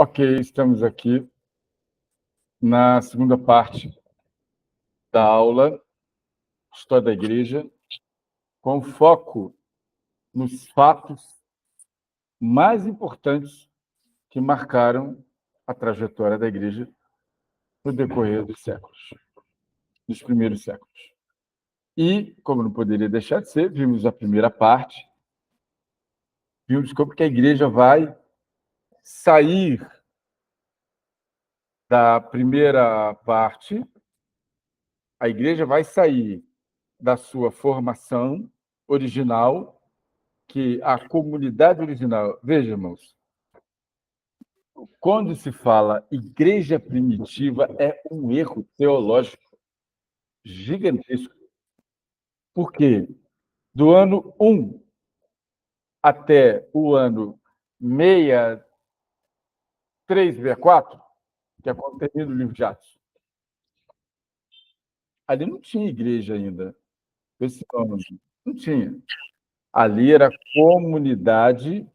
Ok, estamos aqui na segunda parte da aula História da Igreja, com foco nos fatos mais importantes que marcaram a trajetória da Igreja no decorrer dos séculos, dos primeiros séculos. E, como não poderia deixar de ser, vimos a primeira parte, vimos como que a Igreja vai sair da primeira parte, a Igreja vai sair da sua formação original, que a comunidade original... Veja, irmãos, quando se fala igreja primitiva, é um erro teológico gigantesco. Por quê? Do ano 1 até o ano 63, 64, que é quando termina o livro de Atos, ali não tinha igreja ainda. Esse ano não tinha. Ali era a comunidade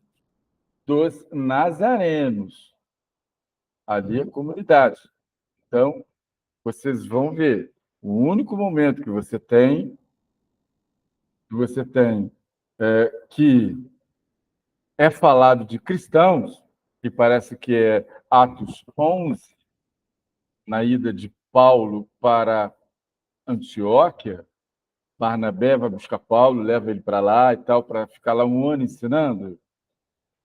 dos nazarenos. Ali é a comunidade. Então, vocês vão ver, o único momento que você tem que é falado de cristãos, que parece que é Atos 11, na ida de Paulo para Antioquia. Barnabé vai buscar Paulo, leva ele para lá e tal, para ficar lá um ano ensinando.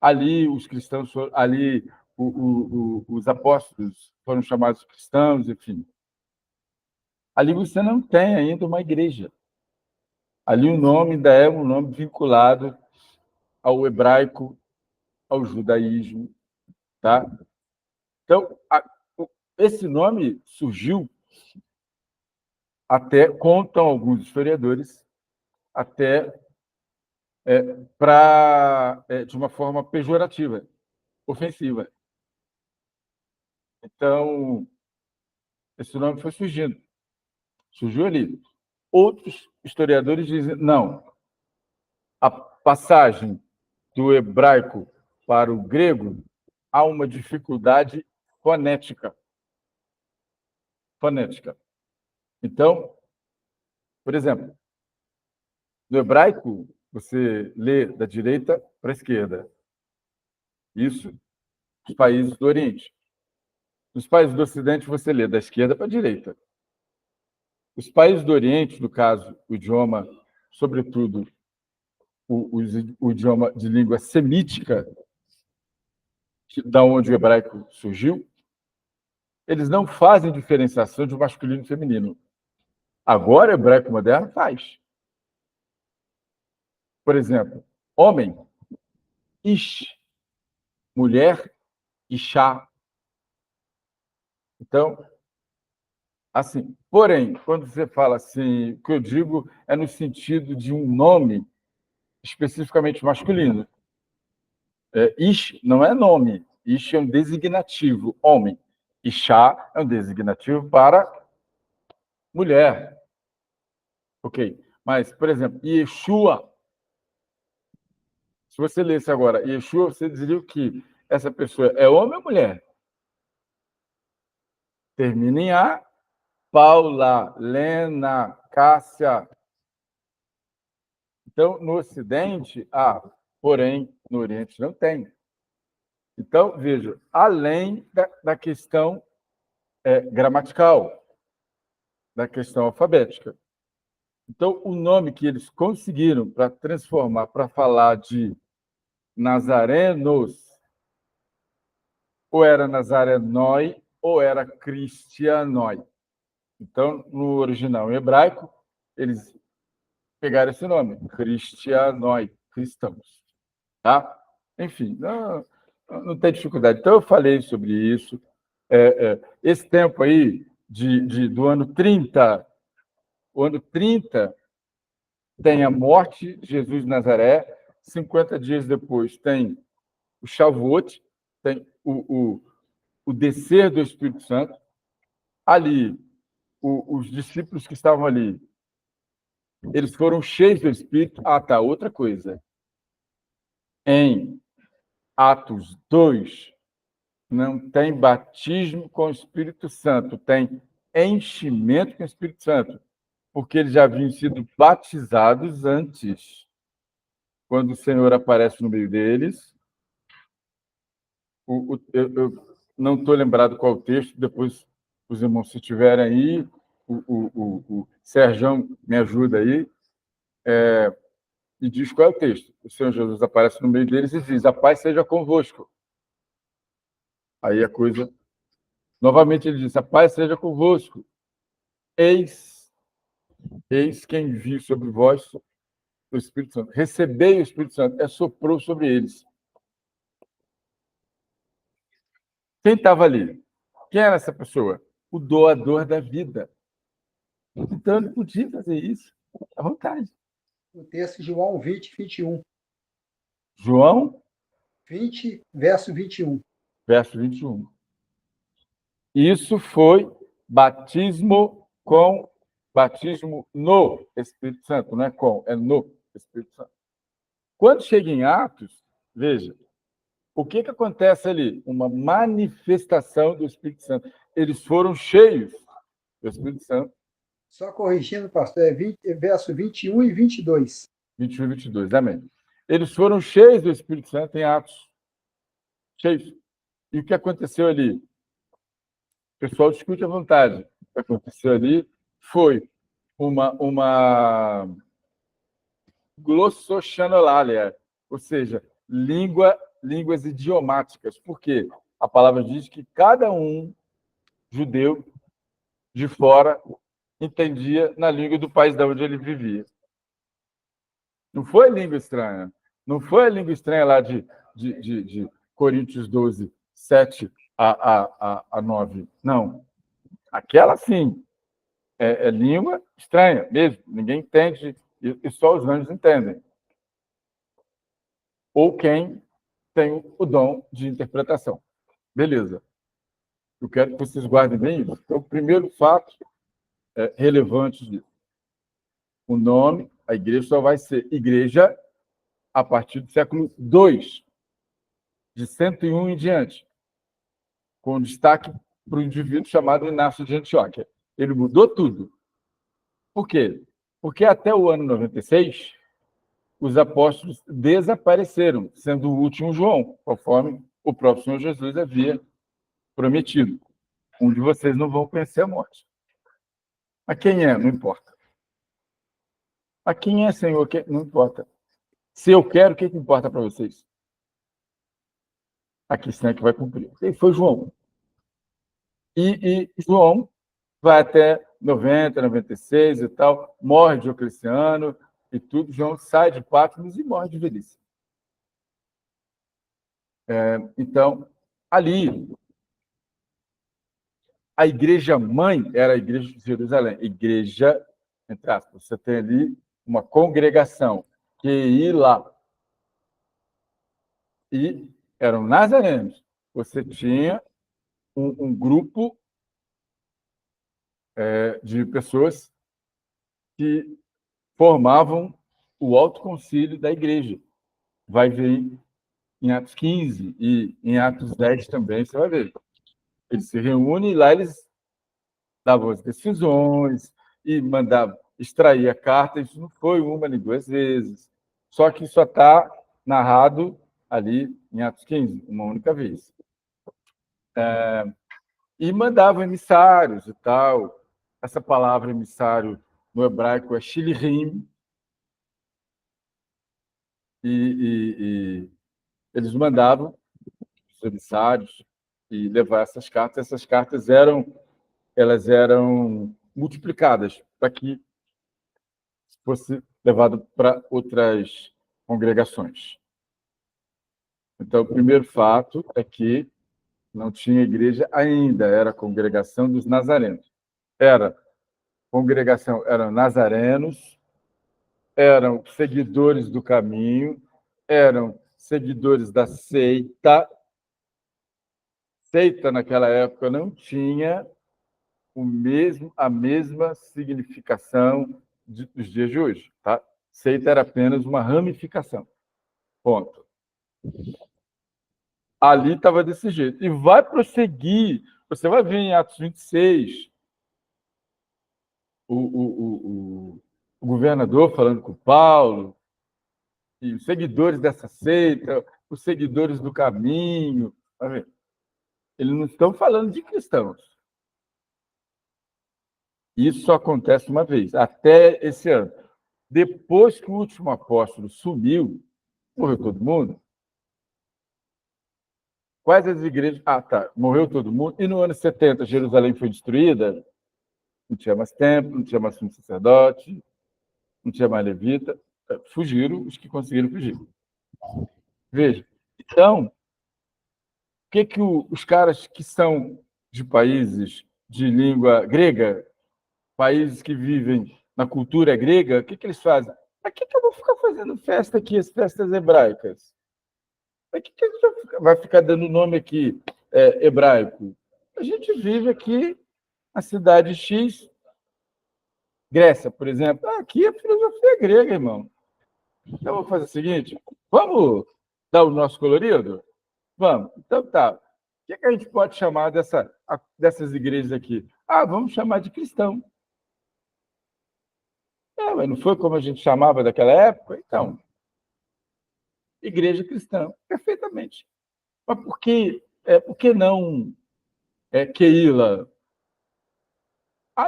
Ali os cristãos, ali os apóstolos foram chamados cristãos, enfim. Ali você não tem ainda uma igreja. Ali o nome ainda é um nome vinculado ao hebraico, ao judaísmo, tá? Então, esse nome surgiu até, contam alguns historiadores, até de uma forma pejorativa, ofensiva. Então, esse nome foi surgiu ali. Outros historiadores dizem, não, a passagem do hebraico para o grego há uma dificuldade fonética. Então, por exemplo, no hebraico, você lê da direita para a esquerda. Isso nos países do Oriente. Nos países do Ocidente, você lê da esquerda para a direita. Os países do Oriente, no caso, o idioma, sobretudo o idioma de língua semítica, da onde o hebraico surgiu, eles não fazem diferenciação de masculino e feminino. Agora, o hebraico moderno faz. Por exemplo, homem, ish, mulher, ishá. Então, assim, porém, quando você fala assim, o que eu digo é no sentido de um nome especificamente masculino. Ish não é nome, ish é um designativo, homem. Ishá é um designativo para mulher. Ok. Mas, por exemplo, Yeshua, se você lesse agora Yeshua, você diria que essa pessoa é homem ou mulher? Termina em A. Paula, Lena, Cássia. Então, no Ocidente, há, porém, no Oriente não tem. Então, veja, além da questão gramatical, da questão alfabética. Então, o nome que eles conseguiram para transformar, para falar de nazarenos, ou era nazarenoi, ou era cristianoi. Então, no original em hebraico, eles pegaram esse nome, cristianoi, cristãos. Tá? Enfim, não tem dificuldade. Então, eu falei sobre isso. Esse tempo aí, do ano 30, o ano 30 tem a morte de Jesus de Nazaré, 50 dias depois tem o Shavuot, tem o descer do Espírito Santo. Ali, os discípulos que estavam ali, eles foram cheios do Espírito. Ah, tá, outra coisa. Em Atos 2, não tem batismo com o Espírito Santo, tem enchimento com o Espírito Santo, porque eles já haviam sido batizados antes. Quando o Senhor aparece no meio deles, eu não estou lembrado qual o texto, depois os irmãos, se tiverem aí, o Serjão me ajuda aí, e diz qual é o texto. O Senhor Jesus aparece no meio deles e diz: a paz seja convosco. Aí a coisa... Novamente ele diz: a paz seja convosco. Eis quem envia sobre vós o Espírito Santo. Recebei o Espírito Santo. Soprou sobre eles. Quem estava ali? Quem era essa pessoa? O doador da vida. Então ele podia fazer isso à vontade. O texto de João 20, 21. João 20, verso 21. verso 21. Isso foi batismo no Espírito Santo, não é com, é no Espírito Santo. Quando chega em Atos, veja, o que acontece ali? Uma manifestação do Espírito Santo. Eles foram cheios do Espírito Santo. Só corrigindo, pastor, verso 21 e 22. 21 e 22, amém. Eles foram cheios do Espírito Santo em Atos. Cheios. E o que aconteceu ali? O pessoal discute à vontade. O que aconteceu ali foi uma glossochanolalia, ou seja, línguas idiomáticas. Por quê? A palavra diz que cada um judeu de fora entendia na língua do país de onde ele vivia. Não foi língua estranha. Não foi a língua estranha lá de Coríntios 12, 7 a 9. Não. Aquela, sim, é língua estranha mesmo. Ninguém entende, e só os anjos entendem. Ou quem tem o dom de interpretação. Beleza. Eu quero que vocês guardem bem isso. Então, o primeiro fato relevante disso. O nome, a igreja só vai ser igreja a partir do século II, de 101 em diante, com destaque para o indivíduo chamado Inácio de Antioquia. Ele mudou tudo. Por quê? Porque até o ano 96, os apóstolos desapareceram, sendo o último João, conforme o próprio Senhor Jesus havia prometido. Um de vocês não vão conhecer a morte. Mas quem é? Não importa. Mas quem é, Senhor? Não importa. Se eu quero, o que importa para vocês? A questão é que vai cumprir. E foi João. E João vai até 90, 96 e tal, morre Diocleciano e tudo. João sai de Patmos e morre de velhice. Então, ali, a igreja mãe era a igreja de Jerusalém. Igreja, entre aspas, você tem ali uma congregação que ia lá. E eram nazarenos. Você tinha um grupo de pessoas que formavam o alto concílio da igreja. Vai ver em Atos 15 e em Atos 10 também, você vai ver. Eles se reúnem e lá eles davam as decisões e mandavam extrair a carta. Isso não foi uma nem duas vezes. Só que só está narrado ali em Atos 15, uma única vez. E mandavam emissários e tal. Essa palavra emissário no hebraico é shilirim. E eles mandavam os emissários e levar essas cartas. Essas cartas elas eram multiplicadas para que fosse levado para outras congregações. Então, o primeiro fato é que não tinha igreja ainda, era a congregação dos nazarenos. Eram nazarenos, eram seguidores do caminho, eram seguidores da seita. Seita, naquela época, não tinha a mesma significação dos dias de hoje. Tá? Seita era apenas uma ramificação. Ponto. Ali estava desse jeito. E vai prosseguir. Você vai ver em Atos 26 o governador falando com Paulo, e os seguidores dessa seita, os seguidores do caminho. Eles não estão falando de cristãos. Isso só acontece uma vez, até esse ano. Depois que o último apóstolo sumiu, morreu todo mundo. Quais as igrejas? Ah, tá. Morreu todo mundo. E no ano 70, Jerusalém foi destruída. Não tinha mais templo, não tinha mais sumo sacerdote, não tinha mais levita. Fugiram os que conseguiram fugir. Veja. Então, o que os caras que são de países de língua grega, países que vivem na cultura grega, o que eles fazem? Para que eu vou ficar fazendo festa aqui, as festas hebraicas? Para que a gente vai ficar dando nome aqui hebraico? A gente vive aqui na cidade X, Grécia, por exemplo. Aqui é filosofia grega, irmão. Então, vou fazer o seguinte, vamos dar o nosso colorido? Vamos. Então, tá. O que a gente pode chamar dessas igrejas aqui? Vamos chamar de cristão. Mas não foi como a gente chamava daquela época? Então, igreja cristã, perfeitamente. Mas por que não Keila?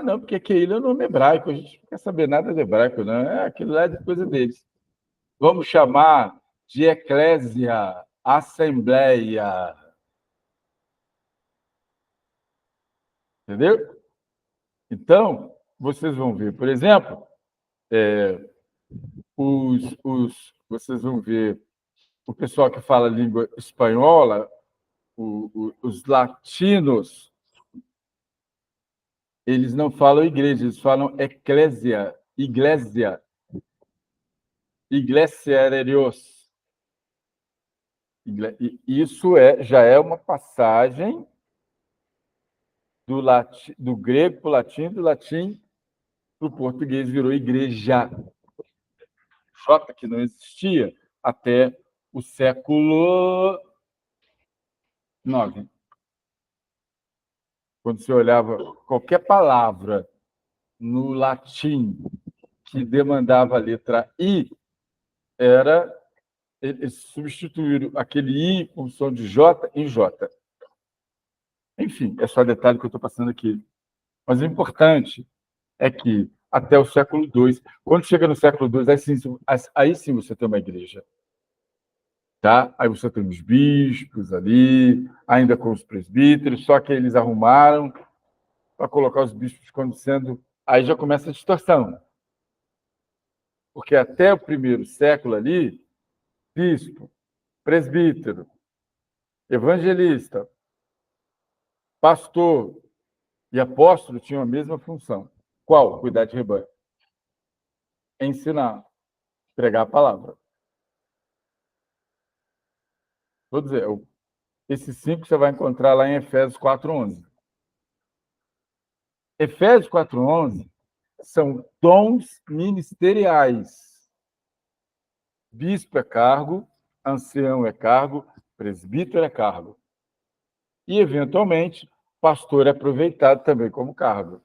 Não, porque Keila é nome hebraico, a gente não quer saber nada de hebraico, não. Aquilo lá é de coisa deles. Vamos chamar de eclésia, assembleia. Entendeu? Então, vocês vão ver, por exemplo, vocês vão ver o pessoal que fala língua espanhola, os latinos, eles não falam igreja, eles falam eclésia, iglesia de Deus. Isso já é uma passagem do grego para o latim, do latim para o português virou igreja. J, que não existia até o século IX. Quando você olhava qualquer palavra no latim que demandava a letra I, eles substituíram aquele I com som de J em J. Enfim, é só detalhe que eu estou passando aqui. Mas o importante é que até o século II, quando chega no século II, aí sim você tem uma igreja. Tá? Aí você tem os bispos ali, ainda com os presbíteros, só que eles arrumaram para colocar os bispos como sendo... Aí já começa a distorção. Porque até o primeiro século ali, bispo, presbítero, evangelista, pastor e apóstolo tinham a mesma função. Qual? Cuidar de rebanho. Ensinar, pregar a palavra. Vou dizer, esses 5 você vai encontrar lá em Efésios 4:11. Efésios 4:11 são dons ministeriais. Bispo é cargo, ancião é cargo, presbítero é cargo. E, eventualmente, pastor é aproveitado também como cargo.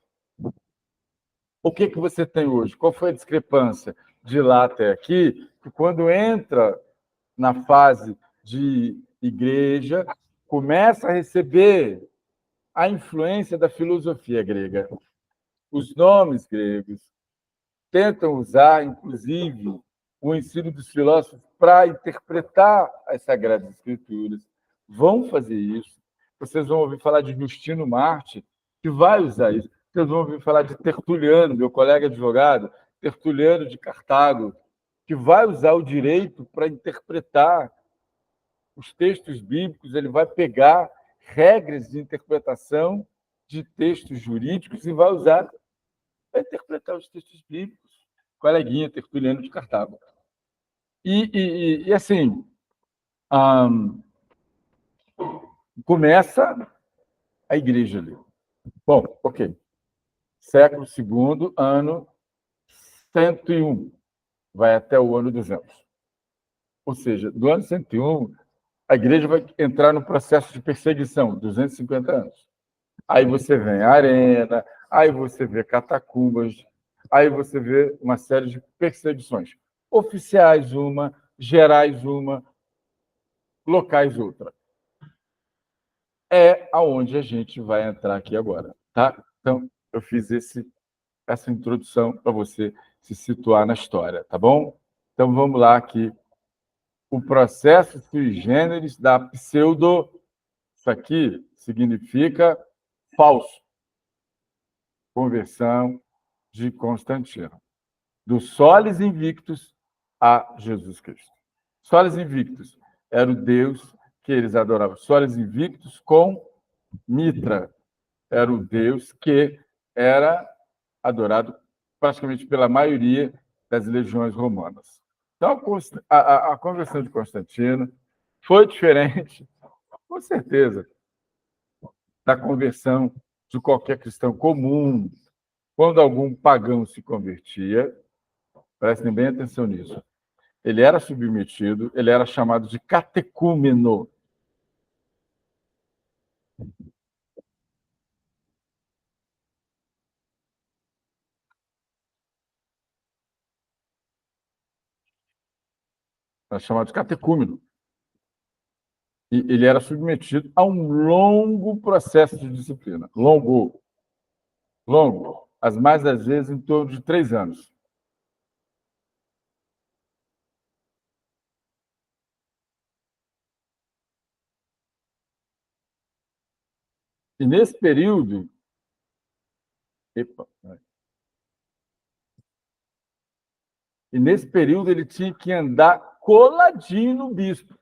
O que você tem hoje? Qual foi a discrepância de lá até aqui? Que quando entra na fase de igreja, começa a receber a influência da filosofia grega. Os nomes gregos tentam usar, inclusive, o ensino dos filósofos para interpretar as Sagradas Escrituras. Vão fazer isso. Vocês vão ouvir falar de Justino Marte, que vai usar isso. Vocês vão ouvir falar de Tertuliano, meu colega advogado, Tertuliano de Cartago, que vai usar o direito para interpretar os textos bíblicos. Ele vai pegar regras de interpretação de textos jurídicos e vai usar para interpretar os textos bíblicos. Coleguinha Tertuliano de Cartago. E assim, começa a igreja ali. Bom, ok. Século II, ano 101, vai até o ano 200. Ou seja, do ano 101 a igreja vai entrar no processo de perseguição, 250 anos. Aí você vê a arena, aí você vê catacumbas, aí você vê uma série de perseguições. Oficiais uma, gerais uma, locais outra. É aonde a gente vai entrar aqui agora, tá? Então, eu fiz essa introdução para você se situar na história, tá bom? Então, vamos lá aqui. O processo sui generis da pseudo... Isso aqui significa falso. Conversão de Constantino. Do Solis Invictus a Jesus Cristo. Solis Invictus era o Deus que eles adoravam. Solis Invictus com Mitra era o Deus que era adorado praticamente pela maioria das legiões romanas. Então, a conversão de Constantino foi diferente, com certeza, da conversão de qualquer cristão comum. Quando algum pagão se convertia, prestem bem atenção nisso, ele era submetido, ele era chamado de catecúmeno. Era chamado de catecúmeno. E ele era submetido a um longo processo de disciplina. Longo. As mais das vezes em torno de 3 anos. E nesse período... Epa, e nesse período ele tinha que andar coladinho no bispo.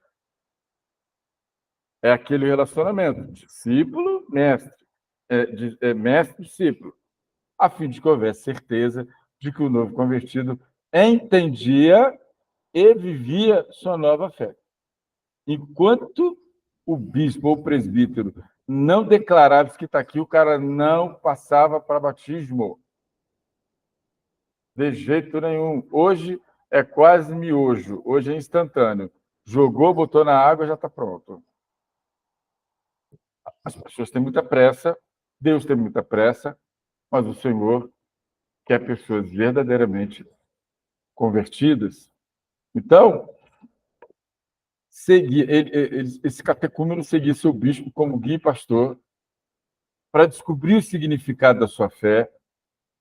É aquele relacionamento, discípulo-mestre, mestre-discípulo, a fim de que houvesse certeza de que o novo convertido entendia e vivia sua nova fé. Enquanto o bispo ou o presbítero não declarava que está aqui, o cara não passava para batismo. De jeito nenhum. Hoje é quase miojo, hoje é instantâneo. Jogou, botou na água, já está pronto. As pessoas têm muita pressa, Deus tem muita pressa, mas o Senhor quer pessoas verdadeiramente convertidas. Então, esse catecúmeno seguia seu bispo como guia e pastor para descobrir o significado da sua fé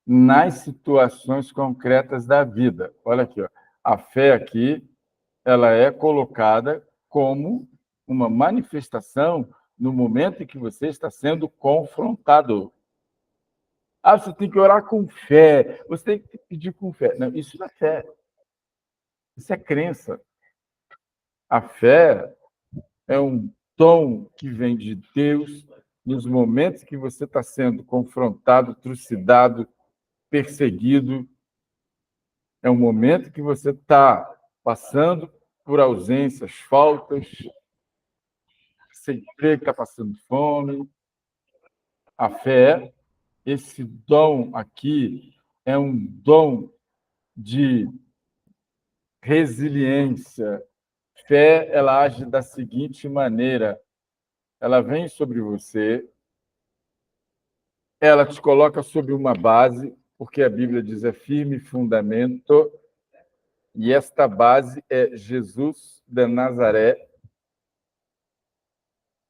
nas situações concretas da vida. Olha aqui, ó. A fé aqui, ela é colocada como uma manifestação no momento em que você está sendo confrontado. Ah, você tem que orar com fé, você tem que pedir com fé. Não, isso não é fé. Isso é crença. A fé é um dom que vem de Deus nos momentos que você está sendo confrontado, trucidado, perseguido. É um momento que você está passando por ausências, faltas, sem emprego, está passando fome. A fé, esse dom aqui, é um dom de resiliência. Fé, ela age da seguinte maneira: ela vem sobre você, ela te coloca sobre uma base, porque a Bíblia diz é firme fundamento, e esta base é Jesus de Nazaré,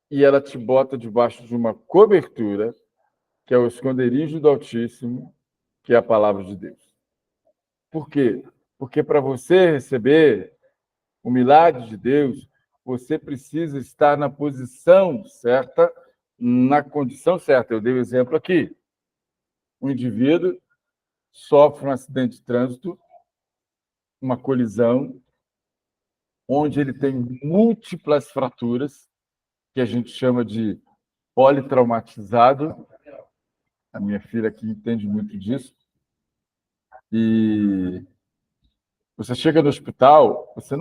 e ela te bota debaixo de uma cobertura, que é o esconderijo do Altíssimo, que é a palavra de Deus. Por quê? Porque para você receber o milagre de Deus, você precisa estar na posição certa, na condição certa. Eu dei o exemplo aqui. O indivíduo sofre um acidente de trânsito, uma colisão, onde ele tem múltiplas fraturas, que a gente chama de politraumatizado. A minha filha aqui entende muito disso. E você chega no hospital, você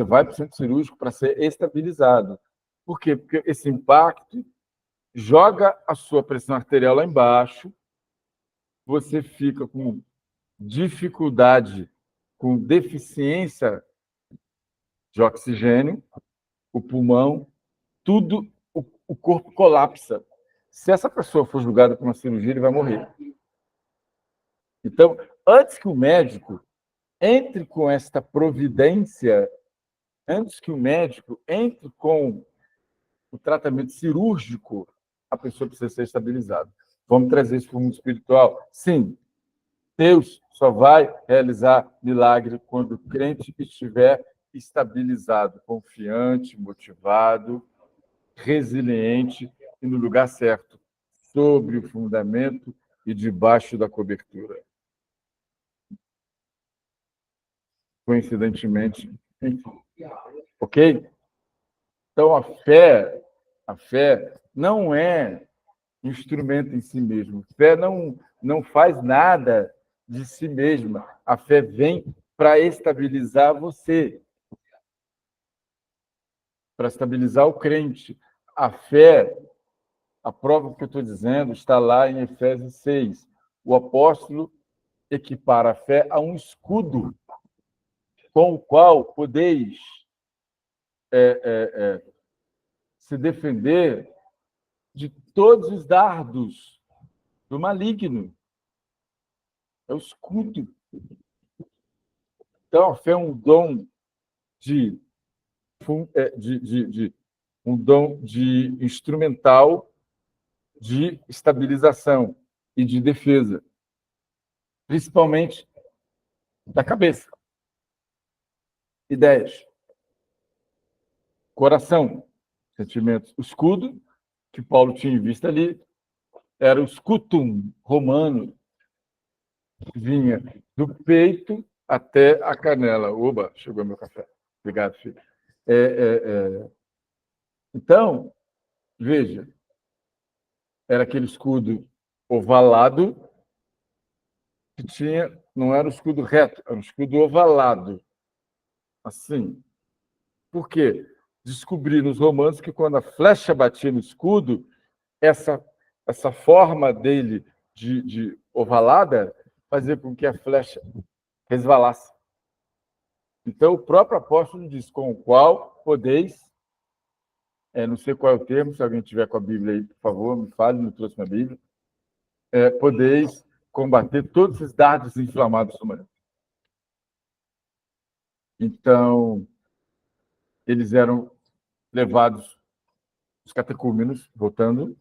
vai para o centro cirúrgico para ser estabilizado. Por quê? Porque esse impacto joga a sua pressão arterial lá embaixo, você fica com dificuldade, com deficiência de oxigênio, o pulmão, tudo, o corpo colapsa. Se essa pessoa for julgada por uma cirurgia, ele vai morrer. Então, antes que o médico entre com esta providência, antes que o médico entre com o tratamento cirúrgico, a pessoa precisa ser estabilizada. Vamos trazer isso para o mundo espiritual? Sim. Deus só vai realizar milagre quando o crente estiver estabilizado, confiante, motivado, resiliente e no lugar certo, sobre o fundamento e debaixo da cobertura. Coincidentemente, enfim. Ok? Então, a fé não é instrumento em si mesmo. A fé não faz nada de si mesma. A fé vem para estabilizar você, para estabilizar o crente. A fé, a prova que eu estou dizendo, está lá em Efésios 6. O apóstolo equipara a fé a um escudo com o qual podeis se defender de todos os dardos do maligno. É o escudo. Então, a fé é um dom de um dom de instrumental de estabilização e de defesa, principalmente da cabeça, ideias, coração, sentimentos. O escudo que Paulo tinha em vista ali era o scutum romano, que vinha do peito até a canela. Oba, chegou meu café. Obrigado, filho. Então, veja, era aquele escudo ovalado que tinha, não era um escudo reto, era um escudo ovalado, assim. Por quê? Descobriram os romanos que quando a flecha batia no escudo, essa forma dele de ovalada fazia com que a flecha resvalasse. Então, o próprio apóstolo diz, com o qual podeis, não sei qual é o termo, se alguém tiver com a Bíblia aí, por favor, me fale, não trouxe minha Bíblia, podeis combater todos os dardos inflamados do mal. Então, eles eram levados, os catecúmenos, voltando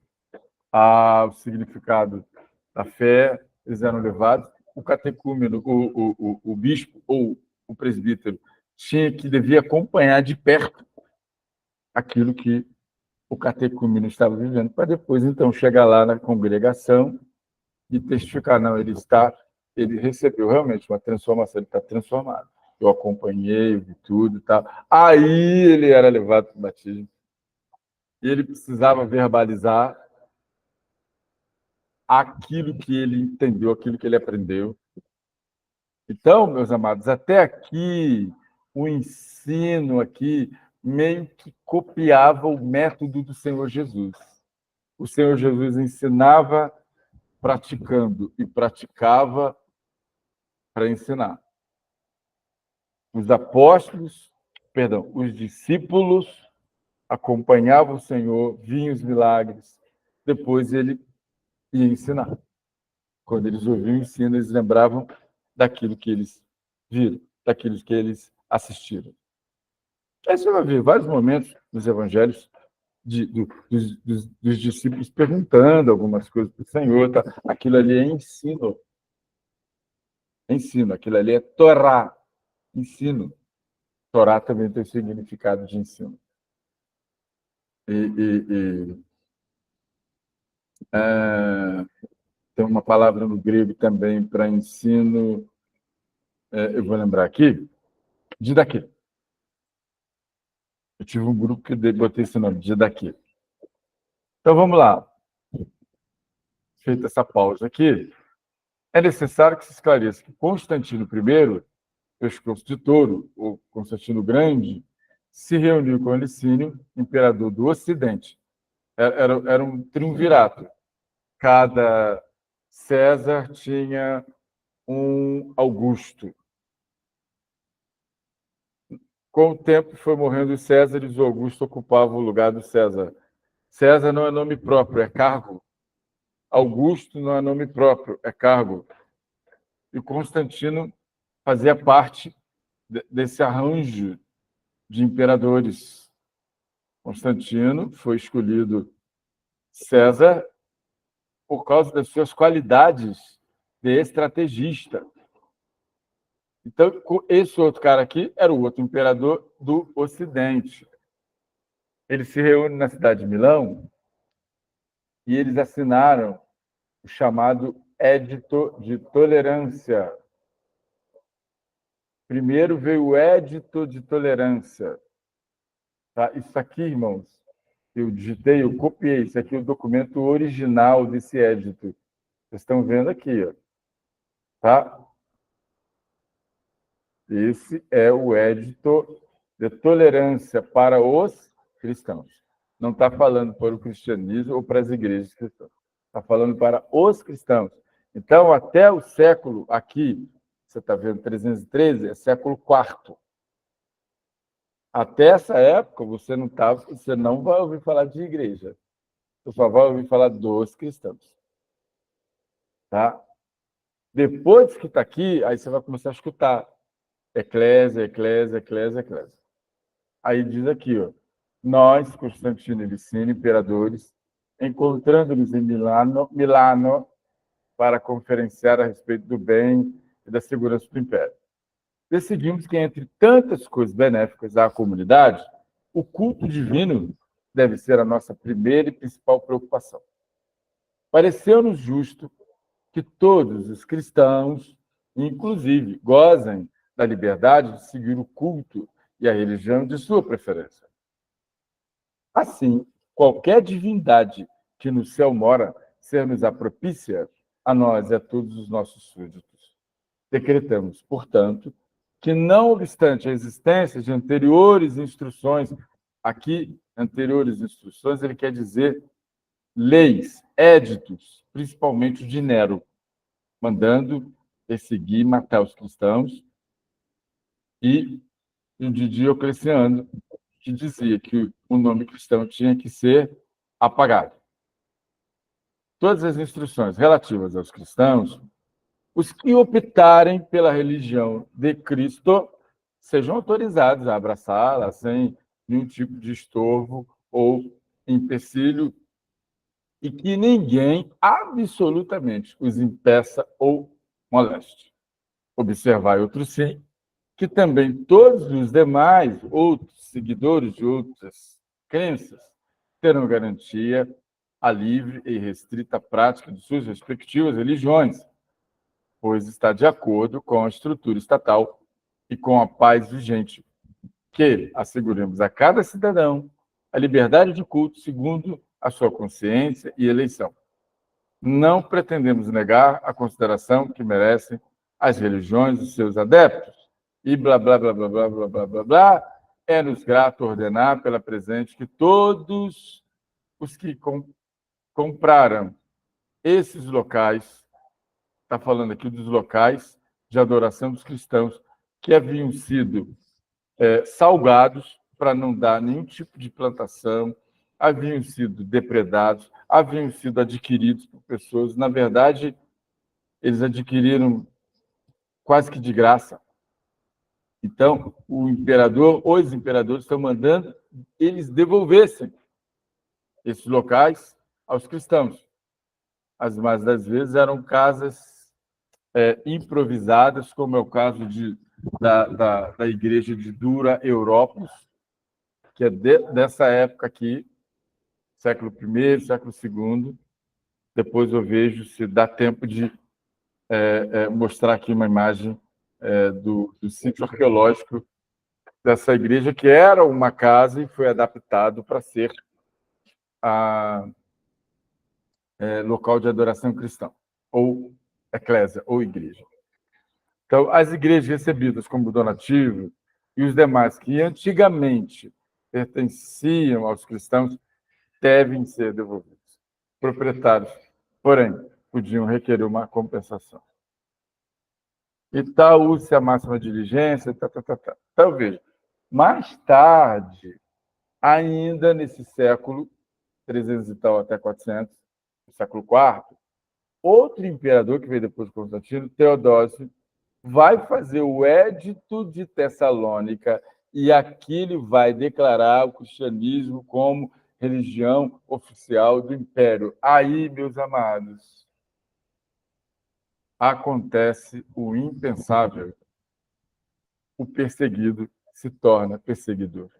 ao significado da fé, eles eram levados. O catecúmeno, o bispo ou o presbítero, devia acompanhar de perto aquilo que o catecúmeno estava vivendo, para depois, então, chegar lá na congregação e testificar, não, ele recebeu realmente uma transformação, ele está transformado. Eu acompanhei, eu vi tudo e tal. Aí ele era levado para o batismo. E ele precisava verbalizar aquilo que ele entendeu, aquilo que ele aprendeu. Então, meus amados, até aqui, o ensino aqui meio que copiava o método do Senhor Jesus. O Senhor Jesus ensinava praticando e praticava para ensinar. Os discípulos acompanhavam o Senhor, viam os milagres, depois ele ia ensinar. Quando eles ouviam o ensino, eles lembravam daquilo que eles viram, daquilo que eles assistiram. Aí você vai ver vários momentos nos evangelhos dos discípulos perguntando algumas coisas para o Senhor. Tá? Aquilo ali é ensino. Ensino. Aquilo ali é Torá. Ensino. Torá também tem significado de ensino. Tem uma palavra no grego também para ensino, eu vou lembrar aqui, didaquê. Eu tive um grupo que botei esse nome, didaquê. Então, vamos lá. Feita essa pausa aqui, é necessário que se esclareça que Constantino I, pescoço de touro, ou Constantino Grande, se reuniu com Licínio, imperador do Ocidente. Era um triunvirato. Cada César tinha um Augusto. Com o tempo foi morrendo os Césares, o Augusto ocupava o lugar do César. César não é nome próprio, é cargo. Augusto não é nome próprio, é cargo. E Constantino fazia parte desse arranjo de imperadores. Constantino foi escolhido César por causa das suas qualidades de estrategista. Então, esse outro cara aqui era o outro imperador do Ocidente. Ele se reúne na cidade de Milão e eles assinaram o chamado Édito de Tolerância. Primeiro veio o Édito de Tolerância. Tá? Isso aqui, irmãos, eu digitei, eu copiei. Isso aqui é o documento original desse édito. Vocês estão vendo aqui, ó. Tá? Esse é o Édito de Tolerância para os cristãos. Não está falando para o cristianismo ou para as igrejas cristãs. Está falando para os cristãos. Então, até o século, aqui, você está vendo 313, é século IV. Até essa época, você não vai ouvir falar de igreja. Você só vai ouvir falar dos cristãos. Tá? Depois que está aqui, aí você vai começar a escutar eclésia, eclésia, eclésia, eclésia. Aí diz aqui, ó, nós, Constantino e Licínio, imperadores, encontrando-nos em Milano para conferenciar a respeito do bem e da segurança do império. Decidimos que, entre tantas coisas benéficas à comunidade, o culto divino deve ser a nossa primeira e principal preocupação. Pareceu-nos justo que todos os cristãos, inclusive, gozem da liberdade de seguir o culto e a religião de sua preferência. Assim, qualquer divindade que no céu mora ser-nos-á propícia a nós e a todos os nossos súditos. Decretamos, portanto, que, não obstante a existência de anteriores instruções, aqui, anteriores instruções, ele quer dizer leis, éditos, principalmente o de Nero, mandando perseguir e matar os cristãos, e o de Diocleciano, que dizia que o nome cristão tinha que ser apagado. Todas as instruções relativas aos cristãos, os que optarem pela religião de Cristo, sejam autorizados a abraçá-la sem nenhum tipo de estorvo ou empecilho, e que ninguém absolutamente os impeça ou moleste. Observai outro sim, que também todos os demais outros seguidores de outras crenças terão garantia à livre e restrita prática de suas respectivas religiões, pois está de acordo com a estrutura estatal e com a paz vigente, que asseguremos a cada cidadão a liberdade de culto segundo a sua consciência e eleição. Não pretendemos negar a consideração que merecem as religiões dos seus adeptos, e blá, blá, blá, blá, blá, blá, blá, blá, blá, é-nos grato ordenar pela presente que todos os que compraram esses locais, está falando aqui dos locais de adoração dos cristãos, que haviam sido salgados para não dar nenhum tipo de plantação, haviam sido depredados, haviam sido adquiridos por pessoas. Na verdade, eles adquiriram quase que de graça. Então, o imperador, os imperadores estão mandando eles devolvessem esses locais aos cristãos. As mais das vezes eram casas improvisadas, como é o caso da igreja de Dura Europos, que é dessa época aqui, século I, século II. Depois eu vejo se dá tempo de mostrar aqui uma imagem do sítio arqueológico dessa igreja, que era uma casa e foi adaptado para ser local de adoração cristã, ou eclésia, ou igreja. Então, as igrejas recebidas como donativo e os demais que antigamente pertenciam aos cristãos devem ser devolvidos. Proprietários, porém, podiam requerer uma compensação. E tal use a máxima diligência, Então, veja, Mais tarde, ainda nesse século, 300 e tal até 400, século IV, outro imperador que veio depois de Constantino, Teodósio, vai fazer o Édito de Tessalônica e aqui ele vai declarar o cristianismo como religião oficial do império. Aí, meus amados, acontece o impensável. O perseguido se torna perseguidor.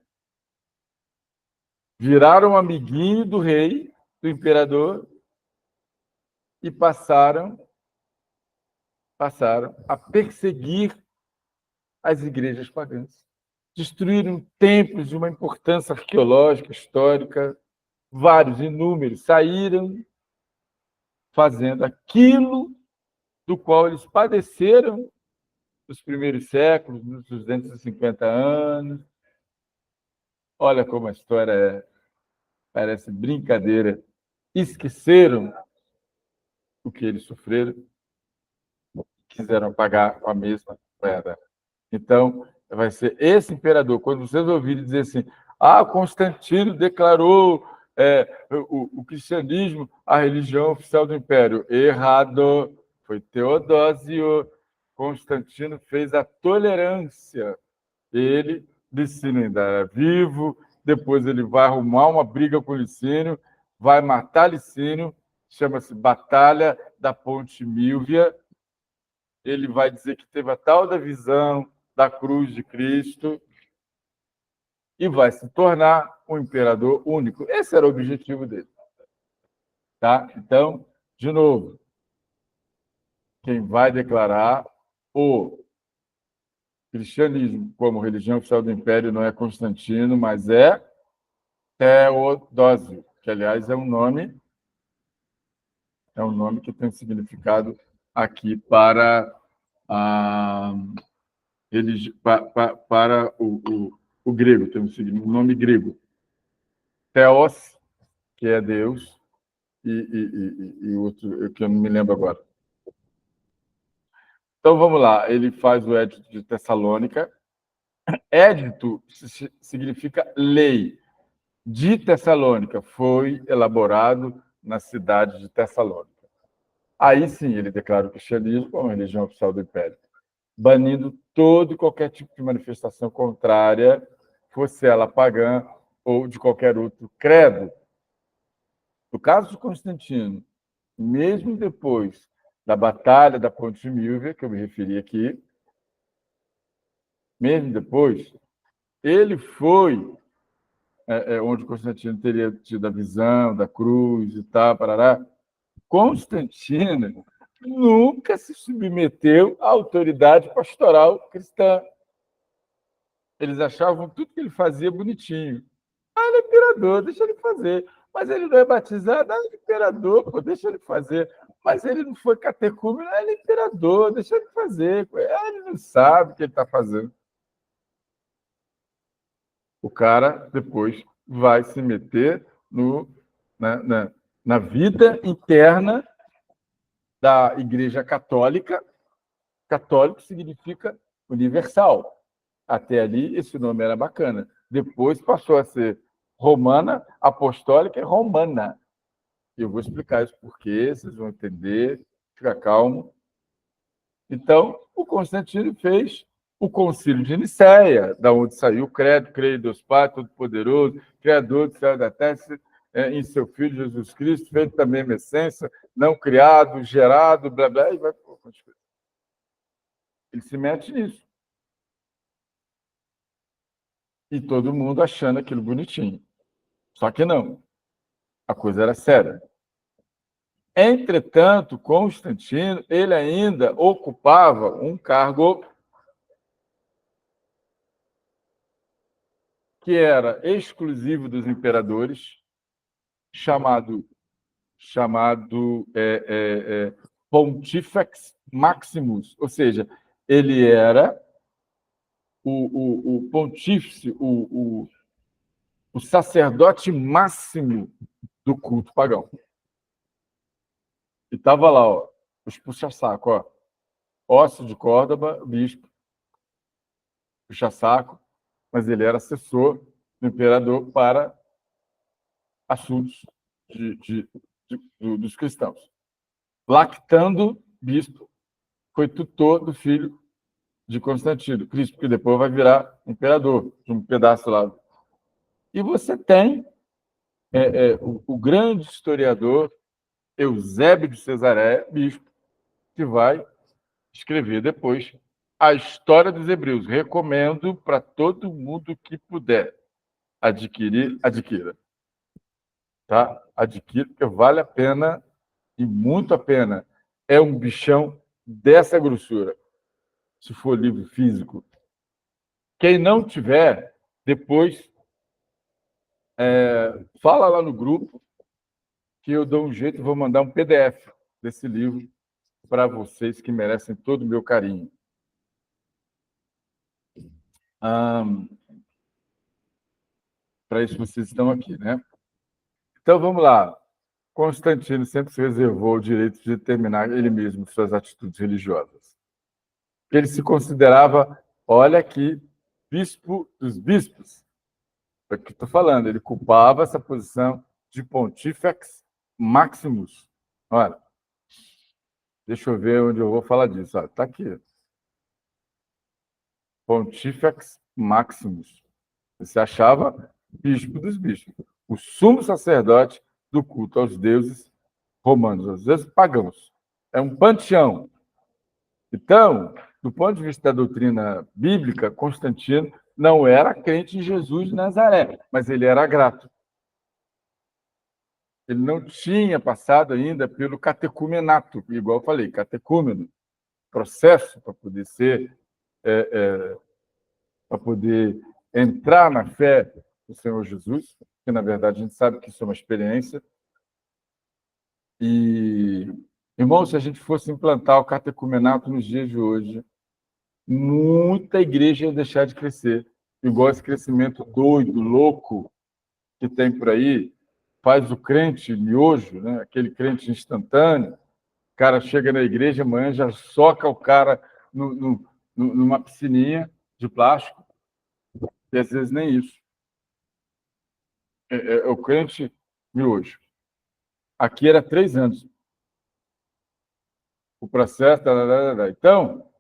Viraram amiguinho do rei, do imperador, e passaram a perseguir as igrejas pagãs. Destruíram templos de uma importância arqueológica, histórica, vários, inúmeros, saíram fazendo aquilo do qual eles padeceram nos primeiros séculos, nos 250 anos. Olha como a história parece brincadeira. Esqueceram o que eles sofreram, quiseram pagar com a mesma moeda. Então, vai ser esse imperador. Quando vocês ouvirem dizer assim, Constantino declarou o cristianismo a religião oficial do império. Errado. Foi Teodósio. Constantino fez a tolerância. Ele, Licínio ainda era vivo, depois ele vai arrumar uma briga com Licínio, vai matar Licínio, chama-se Batalha da Ponte Milvia. Ele vai dizer que teve a tal da visão da cruz de Cristo e vai se tornar um imperador único. Esse era o objetivo dele. Tá? Então, de novo, quem vai declarar o cristianismo como religião oficial do império não é Constantino, mas é Teodósio, que, aliás, é um nome que tem significado aqui para a para o grego, tem um nome grego. Theos, que é Deus, e outro que eu não me lembro agora. Então, vamos lá. Ele faz o Édito de Tessalônica. Édito significa lei. De Tessalônica, foi elaborado na cidade de Tessalônica. Aí sim ele declara o cristianismo como religião oficial do Império, banindo todo e qualquer tipo de manifestação contrária, fosse ela pagã ou de qualquer outro credo. No caso de Constantino, mesmo depois da Batalha da Ponte de Milvia, que eu me referi aqui, mesmo depois, ele foi onde Constantino teria tido a visão da cruz e tal, parará. Constantino nunca se submeteu à autoridade pastoral cristã. Eles achavam tudo que ele fazia bonitinho. Ele é imperador, deixa ele fazer. Mas ele não é batizado, ele é imperador, pô, deixa ele fazer. Mas ele não foi catecúmeno, ele é imperador, deixa ele fazer. Ele não sabe o que ele está fazendo. O cara depois vai se meter na vida interna da Igreja Católica. Católico significa universal. Até ali, esse nome era bacana. Depois passou a ser romana, apostólica e romana. Eu vou explicar isso porque vocês vão entender. Fica calmo. Então, o Constantino fez o Concílio de Nicéia, da onde saiu o credo, creio em Deus Pai, Todo-Poderoso, Criador do céu e da terra, em seu Filho Jesus Cristo, feito da mesma essência, não criado, gerado, blá, blá, e vai... Ele se mete nisso. E todo mundo achando aquilo bonitinho. Só que não. A coisa era séria. Entretanto, Constantino, ele ainda ocupava um cargo que era exclusivo dos imperadores, chamado Pontifex Maximus, ou seja, ele era o pontífice, o sacerdote máximo do culto pagão. E estava lá, os puxa-saco, Ócio de Córdoba, bispo, puxa-saco, mas ele era assessor do imperador para assuntos dos cristãos. Lactando bispo, foi tutor do filho de Constantino, Cristo, que depois vai virar imperador, de um pedaço lá. E você tem o grande historiador Eusébio de Cesareia, bispo, que vai escrever depois a história dos hebreus. Recomendo para todo mundo que puder adquirir, adquira. Tá? Adquira, porque vale a pena, e muito a pena. É um bichão dessa grossura, se for livro físico. Quem não tiver, depois fala lá no grupo que eu dou um jeito e vou mandar um PDF desse livro para vocês que merecem todo o meu carinho. Para isso vocês estão aqui, né? Então vamos lá. Constantino sempre se reservou o direito de determinar ele mesmo suas atitudes religiosas. Ele se considerava, olha aqui, bispo dos bispos. É o que estou falando. Ele culpava essa posição de Pontifex Maximus. Olha, deixa eu ver onde eu vou falar disso. Está aqui. Pontifex Maximus. Ele se achava bispo dos bispos, o sumo sacerdote do culto aos deuses romanos, aos deuses pagãos. É um panteão. Então, do ponto de vista da doutrina bíblica, Constantino não era crente em Jesus de Nazaré, mas ele era grato. Ele não tinha passado ainda pelo catecumenato, igual eu falei, catecúmeno, processo para poder ser, para poder entrar na fé do Senhor Jesus, que na verdade a gente sabe que isso é uma experiência. E, irmão, se a gente fosse implantar o catecumenato nos dias de hoje, muita igreja ia deixar de crescer. Igual esse crescimento doido, louco que tem por aí, faz o crente miojo, né? Aquele crente instantâneo. O cara chega na igreja, amanhã já soca o cara numa piscininha de plástico, e às vezes nem isso. É o crente miojo. Aqui era 3 anos. O processo. Então,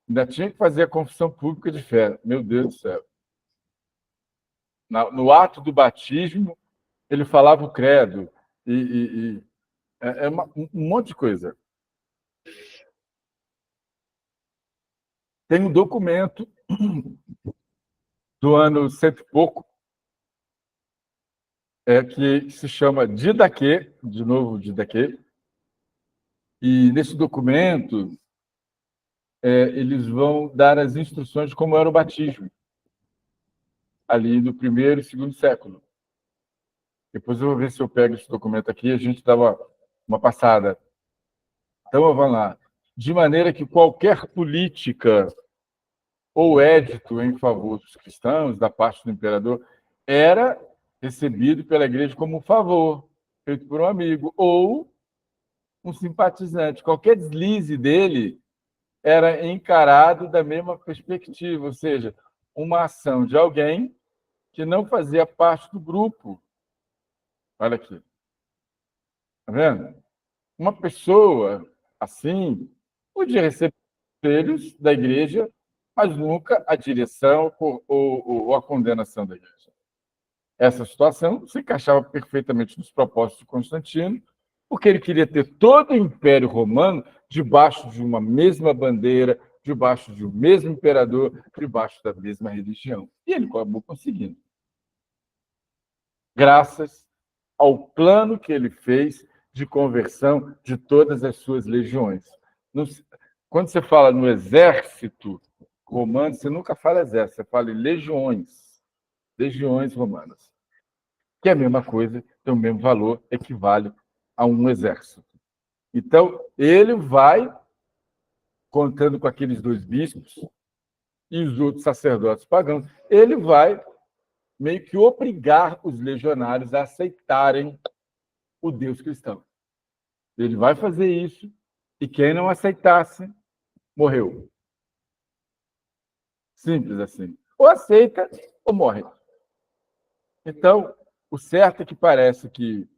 ainda tinha que fazer a confissão pública de fé. Meu Deus do céu. No ato do batismo, ele falava o credo. Um monte de coisa. Tem um documento do ano cento e pouco, que se chama Didaquê, de novo Didaquê, e nesse documento eles vão dar as instruções de como era o batismo, ali do primeiro e segundo século. Depois eu vou ver se eu pego esse documento aqui e a gente dá uma passada. Então, vamos lá. De maneira que qualquer política ou édito em favor dos cristãos, da parte do imperador, era recebido pela igreja como um favor, feito por um amigo, ou um simpatizante. Qualquer deslize dele era encarado da mesma perspectiva, ou seja, uma ação de alguém que não fazia parte do grupo. Olha aqui. Está vendo? Uma pessoa assim podia receber conselhos da igreja, mas nunca a direção ou a condenação da igreja. Essa situação se encaixava perfeitamente nos propósitos de Constantino, porque ele queria ter todo o Império Romano debaixo de uma mesma bandeira, debaixo de um mesmo imperador, debaixo da mesma religião. E ele acabou conseguindo. Graças ao plano que ele fez de conversão de todas as suas legiões. Quando você fala no exército romano, você nunca fala exército, você fala em legiões romanas, que é a mesma coisa, tem o mesmo valor, equivale a um exército. Então, ele vai, contando com aqueles 2 bispos e os outros sacerdotes pagãos, ele vai meio que obrigar os legionários a aceitarem o Deus cristão. Ele vai fazer isso, e quem não aceitasse, morreu. Simples assim. ou aceita ou morre. Então, o certo é que parece que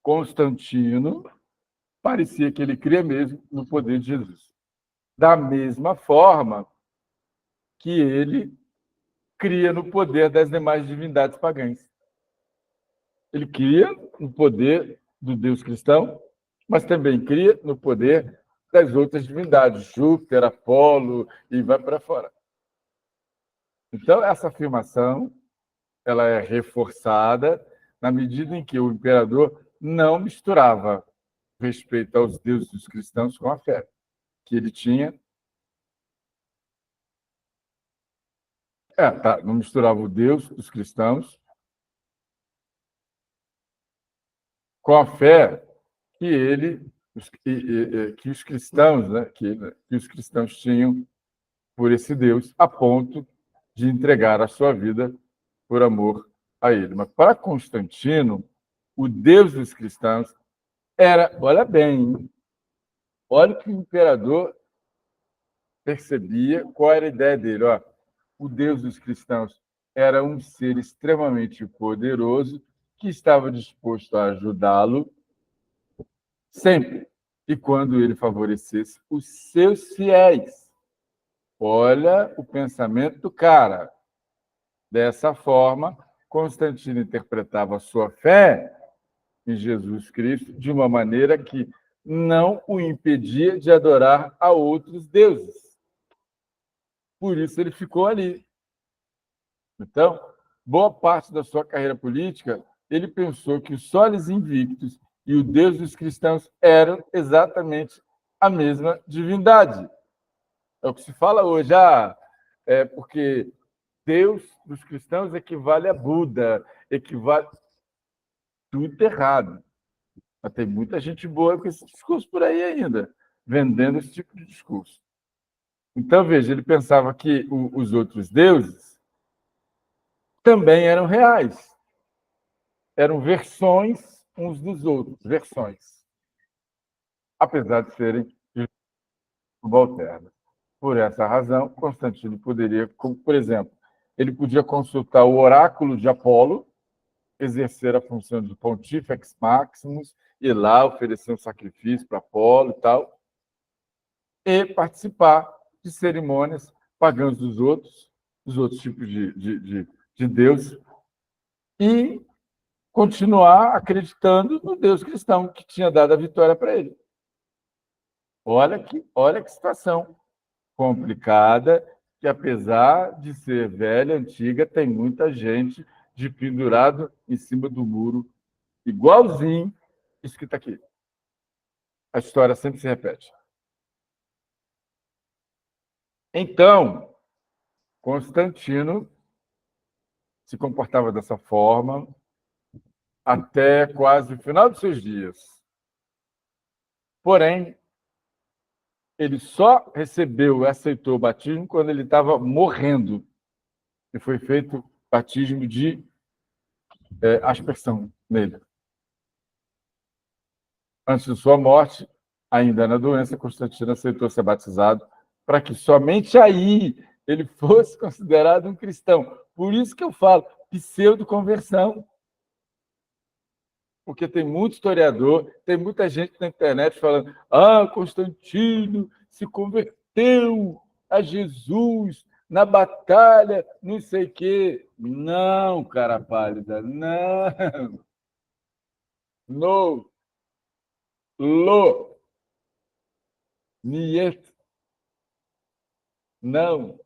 Constantino parecia que ele cria mesmo no poder de Jesus. Da mesma forma que ele cria no poder das demais divindades pagãs. Ele cria no poder do Deus cristão, mas também cria no poder das outras divindades, Júpiter, Apolo, e vai para fora. Então, essa afirmação ela é reforçada na medida em que o imperador não misturava respeito aos deuses dos cristãos com a fé que ele tinha. Não misturava o Deus dos cristãos com a fé que que os cristãos, né, que os cristãos tinham por esse Deus, a ponto de entregar a sua vida por amor a ele. Mas para Constantino, o Deus dos cristãos era, olha bem, olha o que o imperador percebia, qual era a ideia dele. Ó, o Deus dos cristãos era um ser extremamente poderoso que estava disposto a ajudá-lo sempre e quando ele favorecesse os seus fiéis. Olha o pensamento do cara. Dessa forma, Constantino interpretava a sua fé em Jesus Cristo de uma maneira que não o impedia de adorar a outros deuses. Por isso ele ficou ali. Então, boa parte da sua carreira política, ele pensou que os soles invictos e o Deus dos cristãos eram exatamente a mesma divindade. É o que se fala hoje, porque Deus dos cristãos equivale a Buda, equivale tudo errado. Mas tem muita gente boa com esse discurso por aí ainda, vendendo esse tipo de discurso. Então, veja, ele pensava que os outros deuses também eram reais. Eram versões uns dos outros, versões. Apesar de serem subalternas. Por essa razão, Constantino poderia, como, por exemplo, ele podia consultar o oráculo de Apolo, exercer a função de Pontifex Maximus, ir lá oferecer um sacrifício para Apolo e tal, e participar de cerimônias pagãs dos outros tipos de deuses, e continuar acreditando no Deus cristão que tinha dado a vitória para ele. Olha que situação complicada, que apesar de ser velha, antiga, tem muita gente de pendurado em cima do muro, igualzinho isso que está aqui. A história sempre se repete. Então, Constantino se comportava dessa forma até quase o final dos seus dias. Porém, ele só recebeu e aceitou o batismo quando ele estava morrendo. E foi feito batismo de aspersão nele. Antes de sua morte, ainda na doença, Constantino aceitou ser batizado para que somente aí ele fosse considerado um cristão. Por isso que eu falo pseudo-conversão. Porque tem muito historiador, tem muita gente na internet falando: Constantino se converteu a Jesus na batalha, não sei o quê. Não, cara pálida, não. No, lo, niet, não.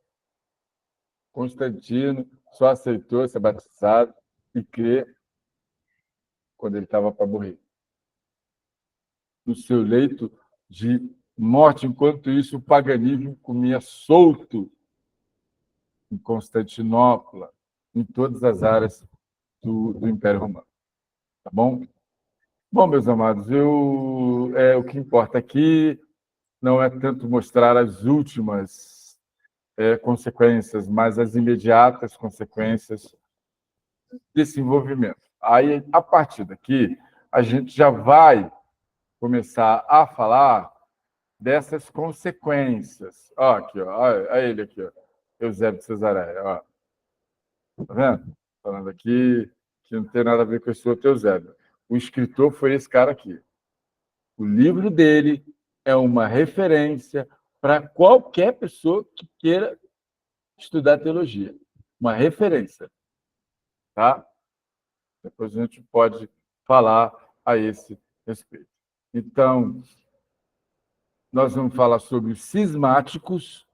Constantino só aceitou ser batizado e crer quando ele estava para morrer. No seu leito de morte. Enquanto isso, o paganismo comia solto em Constantinopla, em todas as áreas do Império Romano. Tá bom? Bom, meus amados, o que importa aqui não é tanto mostrar as últimas consequências, mas as imediatas consequências desse envolvimento. Aí, a partir daqui, a gente já vai começar a falar dessas consequências. Ó, aqui, ó, olha ele aqui. Ó. Eusébio de Cesareia. Ó. Tá vendo? Falando aqui que não tem nada a ver com esse outro Eusébio. O escritor foi esse cara aqui. O livro dele é uma referência para qualquer pessoa que queira estudar teologia. Uma referência. Tá? Depois a gente pode falar a esse respeito. Então, nós vamos falar sobre os cismáticos,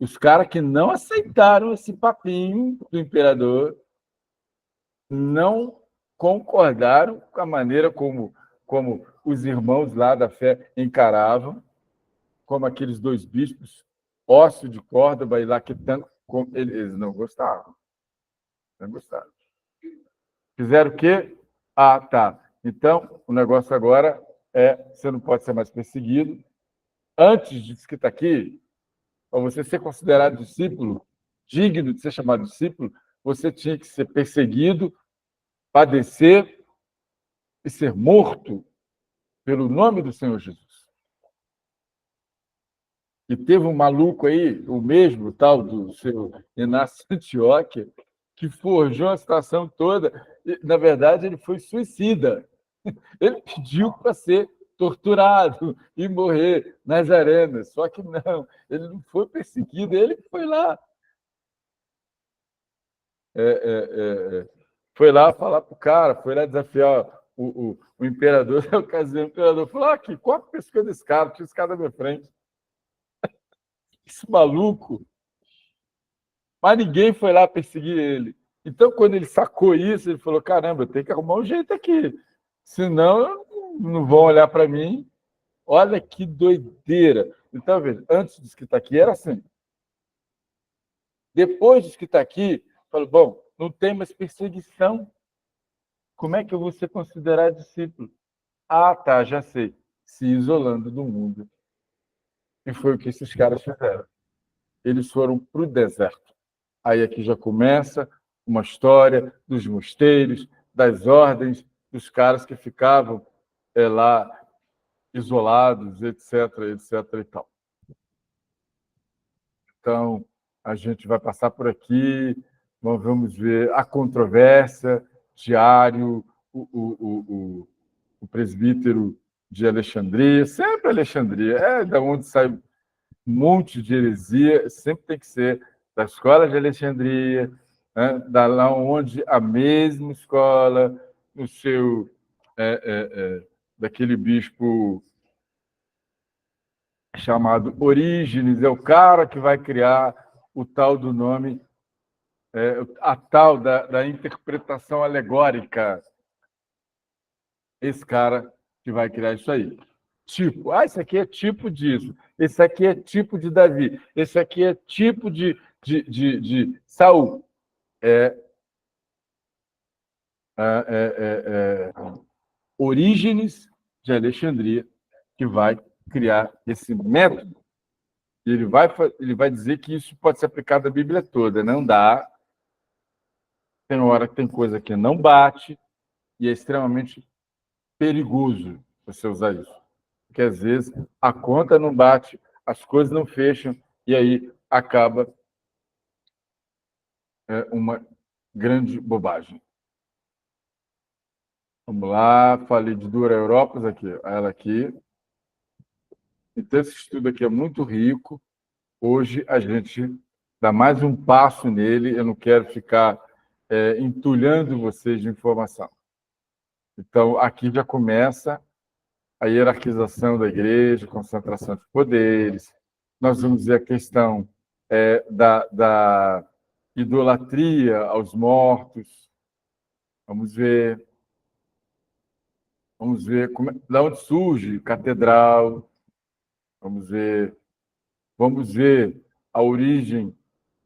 os caras que não aceitaram esse papinho do imperador, não concordaram com a maneira como os irmãos lá da fé encaravam, como aqueles dois bispos, Ócio de Córdoba e Laquetanco, eles não gostavam. Não gostaram. Fizeram o quê? Ah, tá. Então, o negócio agora é, você não pode ser mais perseguido. Antes disso que está aqui, para você ser considerado discípulo, digno de ser chamado discípulo, você tinha que ser perseguido, padecer e ser morto pelo nome do Senhor Jesus. E teve um maluco aí, o mesmo, tal do seu Inácio Antioquia, que forjou a situação toda. E, na verdade, ele foi suicida. Ele pediu para ser torturado e morrer nas arenas. Só que não, ele não foi perseguido, ele foi lá. Foi lá falar para o cara, foi lá desafiar o imperador. Na ocasião, o imperador falou: aqui, corta o pescoço desse cara, tinha esse cara na minha frente. Esse maluco. Mas ninguém foi lá perseguir ele. Então, quando ele sacou isso, ele falou: caramba, eu tenho que arrumar um jeito aqui. Senão, não vão olhar para mim. Olha que doideira. Então, veja, antes disso que está aqui, era assim. Depois disso que está aqui, falou: bom, não tem mais perseguição. Como é que eu vou ser considerado discípulo? Ah, tá, já sei. Se isolando do mundo. E foi o que esses caras fizeram. Eles foram para o deserto. Aí aqui já começa uma história dos mosteiros, das ordens, dos caras que ficavam lá isolados, etc, etc e tal. Então, a gente vai passar por aqui, nós vamos ver a controvérsia, Diário, o presbítero de Alexandria, sempre Alexandria, é da onde sai um monte de heresia, sempre tem que ser da escola de Alexandria, né? Da lá onde a mesma escola, no seu daquele bispo chamado Orígenes, é o cara que vai criar o tal do nome, a tal da interpretação alegórica. Esse cara que vai criar isso aí. Tipo, esse aqui é tipo disso, esse aqui é tipo de Davi, esse aqui é tipo de Saul. Orígenes de Alexandria, que vai criar esse método. Ele vai dizer que isso pode ser aplicado à Bíblia toda. Não dá. Tem hora que tem coisa que não bate e é extremamente perigoso você usar isso. Porque, às vezes, a conta não bate, as coisas não fecham e aí acaba uma grande bobagem. Vamos lá, falei de Dura Europas aqui, ela aqui. Então, esse estudo aqui é muito rico. Hoje a gente dá mais um passo nele. Eu não quero ficar entulhando vocês de informação. Então, aqui já começa a hierarquização da igreja, concentração de poderes. Nós vamos ver a questão da idolatria aos mortos. Vamos ver como, de onde surge catedral. Vamos ver a origem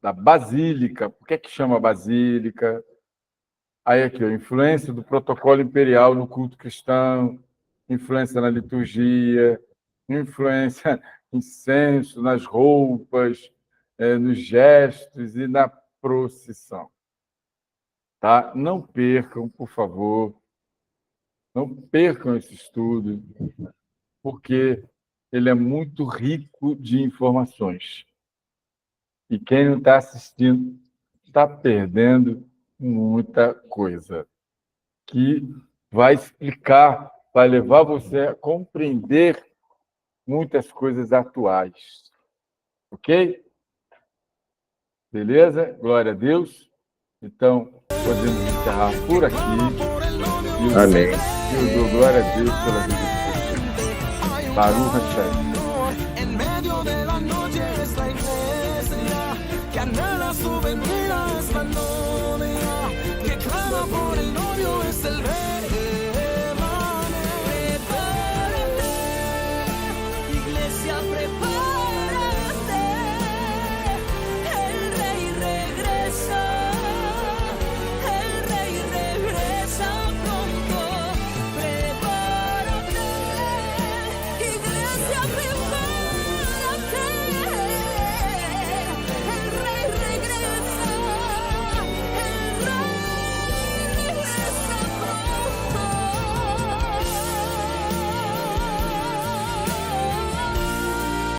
da basílica. Por que é que chama basílica? Aí aqui, a influência do protocolo imperial no culto cristão, influência na liturgia, influência em censo, nas roupas, nos gestos e na procissão. Tá? Não percam, por favor, não percam esse estudo, porque ele é muito rico de informações. E quem não está assistindo está perdendo muita coisa que vai explicar, vai levar você a compreender muitas coisas atuais. Ok? Beleza? Glória a Deus. Então, podemos encerrar por aqui. Amém. Eu dou glória a Deus pela vida de vocês. Baruch Hashem. En medio de la noche es la iglesia que anhela su venida, es la novia que clama por el novio, es el rey.